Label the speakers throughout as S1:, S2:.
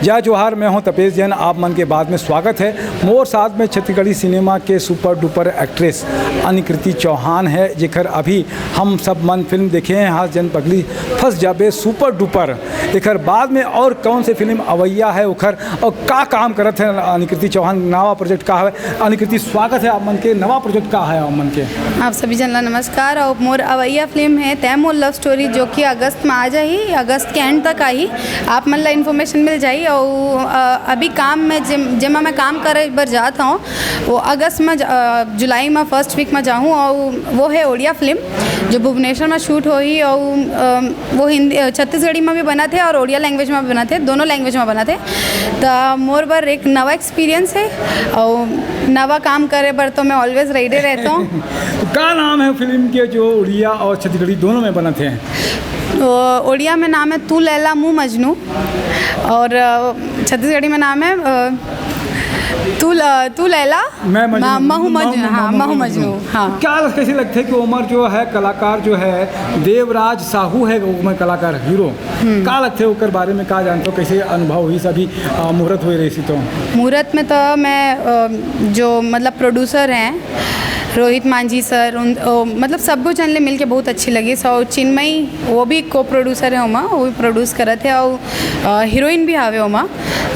S1: जय जोहार, मैं हूं तपेश जैन। आप मन के बाद में स्वागत है। मोर साथ में छत्तीसगढ़ी सिनेमा के super duper actress Anikriti Chauhan है, जेकर अभी हम सब मन फिल्म देखे हैं। हाथ जन पगली फंस जाबे सुपर डुपर। एकर बाद में और कौन से फिल्म अवैया है उखर और का काम करत है अनिकृति चौहान। नवा प्रोजेक्ट का है अनिकृति, स्वागत है आप मन के। नवा प्रोजेक्ट का है आप मन के।
S2: आप सभी जन ला नमस्कार। और मोर अवैया फिल्म है तैमूर लव स्टोरी, जो कि अगस्त में आ जाही, अगस्त के एंड तक आई। आप मन ला इन्फॉर्मेशन मिल जाई। और अभी काम में जेमा मैं काम करे बर जाता हूँ, वो अगस्त में जुलाई में फर्स्ट वीक में जाऊँ। और वो है ओडिया फिल्म जो भुवनेश्वर में शूट हुई। और वो हिंदी छत्तीसगढ़ी में भी बना थे और ओडिया लैंग्वेज में भी बना थे, दोनों लैंग्वेज में बना थे। तो मोर बर एक नवा एक्सपीरियंस है और नवा काम करे बर तो मैं ऑलवेज रेडी रहता हूँ।
S1: क्या नाम है फिल्म के जो उड़िया और छत्तीसगढ़ी दोनों में बने थे?
S2: ओडिया में नाम है तू लैला मुँह मजनू, और छत्तीसगढ़ी में नाम है तू लैला महू मजनू। हाँ, महू मजनू। हाँ,
S1: क्या कैसे लगते है कि उमर जो है कलाकार जो है देवराज साहू है उमर कलाकार हीरो, क्या लगते है उकर बारे में? क्या जानते हो, कैसे अनुभव हुई सभी मुहूर्त हुई रही तो?
S2: मुहूर्त में तो मैं जो मतलब प्रोड्यूसर हैं रोहित मांझी सर, मतलब सबको चैनल मिल के बहुत अच्छी लगी। सो चिन्मयी वो भी को प्रोड्यूसर है उमा, वो भी प्रोड्यूस करे थे। और हीरोइन भी हावे उमा।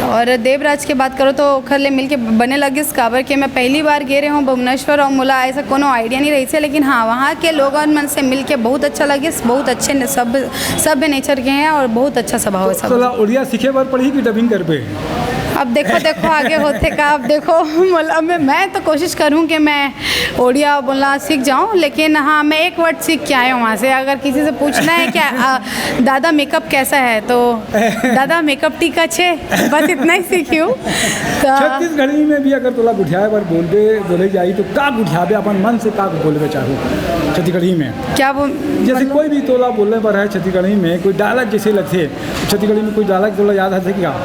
S2: और देवराज की बात करो तो खरले मिल के बने लगे काबर के मैं पहली बार गे रहे हूँ भुवनेश्वर और मुला ऐसा कोनो आइडिया नहीं रही थी। लेकिन हाँ, वहाँ के लोगों मन से मिल के बहुत अच्छा लगे। बहुत अच्छे सब नेचर के हैं और बहुत अच्छा स्वभाव है सब।
S1: उड़िया सीखे बार पढ़ी कि डबिंग कर पे?
S2: अब देखो आगे होते का। अब देखो मतलब मैं तो कोशिश करूँ कि मैं ओडिया बोलना सीख जाऊँ। लेकिन हाँ, मैं एक वर्ड सीख के आया हूँ वहाँ से। अगर किसी से पूछना है क्या दादा मेकअप कैसा है, तो दादा मेकअप टीका छे, बस इतना ही सीखी हूँ।
S1: छत्तीसगढ़ी में भी अगर तोला गुठियाए पर बोले जाई तो का गुठियाबे अपन मन से का बोलबे चाहो छत्तीसगढ़ी में? क्या वो जैसे कोई भी तोला बोलने पर है छत्तीसगढ़ी में कोई डायलॉग जैसे लगते छत्तीसगढ़ी में कोई डायलॉग तोला याद है क्या?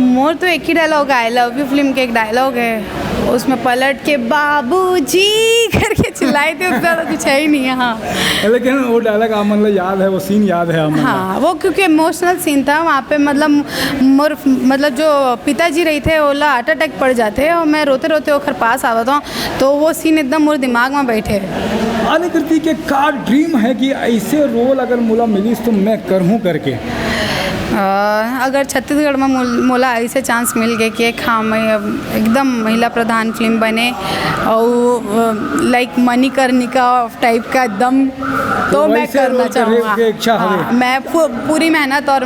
S2: मोर तो एक ही डायलॉग है, आई लव यू फिल्म के एक डायलॉग है, उसमें पलट के बाबूजी करके चिल्लाए थे। उसका तो कुछ है ही नहीं है। हाँ,
S1: लेकिन वो डायलॉग आप मतलब याद है, वो सीन याद है?
S2: हाँ, वो क्योंकि इमोशनल सीन था वहाँ पे। मतलब जो पिताजी रही थे ओला हार्ट अटैक पड़ जाते और मैं रोते रोते ओखर पास आवत हूँ, तो वो सीन एकदम मोर दिमाग में बैठे।
S1: अनिकृति के का ड्रीम है कि ऐसे रोल अगर मुला मिलीस तो मैं करूँ करके?
S2: अगर छत्तीसगढ़ में मोला ऐसे चांस मिल गए कि हाँ मैं एकदम महिला प्रधान फिल्म बने और लाइक मणिकर्णिका टाइप का एकदम, तो मैं करना चाहूँगा। हाँ, मैं पूरी मेहनत और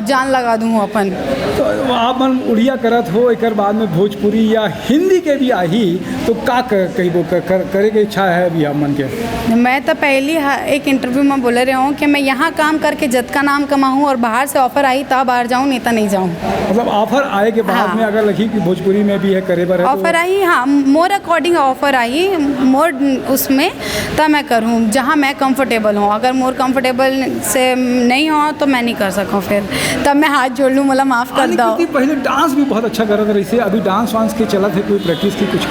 S2: जान लगा दूँ अपन।
S1: तो आप मन उड़िया करत हो, एक बाद में भोजपुरी या हिंदी के भी आई तो का कहीं करे की इच्छा है अभी आप मन के?
S2: मैं तो पहली एक इंटरव्यू में बोले रही हूँ कि मैं यहाँ काम करके जद का नाम कमाऊँ और बाहर से ऑफर आई तब बाहर जाऊँ, नहीं तो नहीं जाऊँ।
S1: मतलब ऑफर आए के बाद हाँ, में अगर लगी कि भोजपुरी में भी है करे बर
S2: ऑफर आई, हाँ मोर अकॉर्डिंग ऑफर आई मोर उसमें, तब मैं करूँ जहाँ मैं कंफर्टेबल हूँ। अगर मोर कंफर्टेबल से नहीं हो तो मैं नहीं कर सकूँ, फिर तब मैं हाथ जोड़ लूँ, मतलब माफ़ कर दो।
S1: पहले डांस भी बहुत अच्छा करत रही से, अभी डांस वांस के चलत है, कोई प्रैक्टिस की कुछ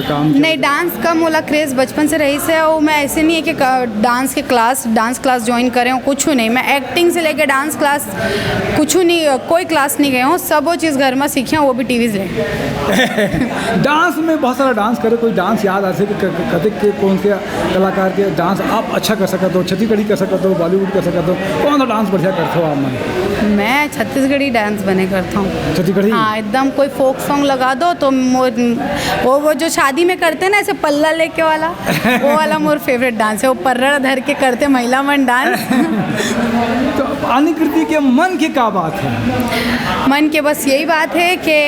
S1: काम?
S2: नहीं, डांस का मोला क्रेज़ बचपन से रही से। और मैं ऐसे नहीं है कि डांस क्लास ज्वाइन करें, कुछ नहीं। मैं एक्टिंग से लेकर डांस क्लास कुछ नहीं, कोई क्लास नहीं गए हूँ। सब वो चीज़ घर में सीखे हैं, वो भी टीवी से।
S1: डांस में बहुत सारा डांस करे, कोई डांस याद आते कि कथिक के कौन से कलाकार के डांस आप अच्छा कर सकते हो? छत्तीसगढ़ी कर सकते हो, बॉलीवुड कर सकते हो, कौन सा डांस बढ़िया करते हो आप मन?
S2: मैं छत्तीसगढ़ी डांस बने करता हूँ।
S1: छत्तीसगढ़ी? हाँ,
S2: एकदम कोई फोक सॉन्ग लगा दो तो वो जो शादी में करते हैं ना ऐसे पल्ला लेके वाला, वो वाला मोर फेवरेट डांस है। वो पर्रा धर के करते महिला मन डांस।
S1: तो अनिकृति के मन की क्या बात है?
S2: मन के बस यही बात है कि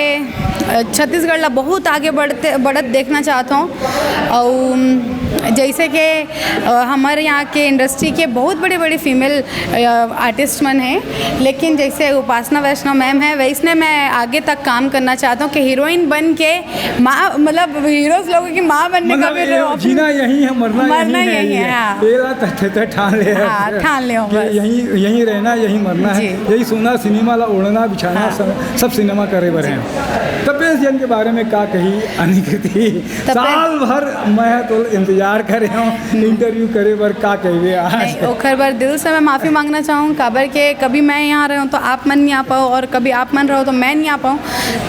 S2: छत्तीसगढ़ ला बहुत आगे बढ़त देखना चाहता हूँ। और जैसे कि हमारे यहाँ के इंडस्ट्री के बहुत बड़े बड़े फीमेल आर्टिस्ट मन हैं, लेकिन जैसे उपासना वैष्णव मैम है, वैसने मैं आगे तक काम करना चाहता हूँ कि हीरोइन बन के माँ, मतलब हीरोज लोगों की माँ बनने का भी
S1: जीना यही है, मरना यही है।
S2: हाँ, ठान ले
S1: यही रहना, यही मरना है, यही सोना सिनेमा ला ओढ़ना बिछाना। हाँ, सब सिनेमा करे बर हैं। तपेश जैन के बारे में क्या कही अनिकृति? साल भर मैं तो इंतजार इंतजार करे हो इंटरव्यू करे बर का कहिए आज
S2: नहीं ओखर बार दिल से मैं माफ़ी मांगना चाहूँ काबर के कभी मैं यहाँ रहा हूँ तो आप मन नहीं आ पाओ और कभी आप मन रहो तो मैं नहीं आ पाऊँ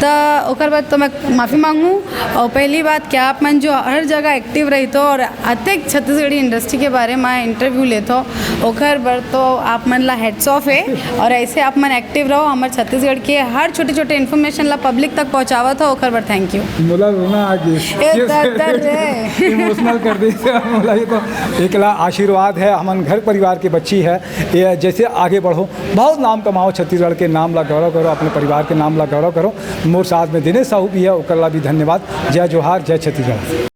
S2: तो ओखर बाद तो मैं माफ़ी मांगूँ। और पहली बात क्या आप मन जो हर जगह एक्टिव रही तो और अत्यधिक छत्तीसगढ़ी इंडस्ट्री के बारे में इंटरव्यू लेते ओखर बार तो आप मन ला हेड्स ऑफ है। और ऐसे आप मन एक्टिव रहो हमारे छत्तीसगढ़ के हर छोटे छोटे इन्फॉर्मेशन ला पब्लिक तक पहुँचावा था ओखर बार थैंक यू।
S1: बोला रोना आ गई इमोशनल कर दी बोला ये तो एकला आशीर्वाद है हमन घर परिवार के बच्ची है ये जैसे आगे बढ़ो बहुत नाम कमाओ छत्तीसगढ़ के नाम ला गौरव करो अपने परिवार के नाम ला गौरव करो। मोर साथ में दिनेश साहू भी है ओकर ला भी धन्यवाद। जय जोहार जय छत्तीसगढ़।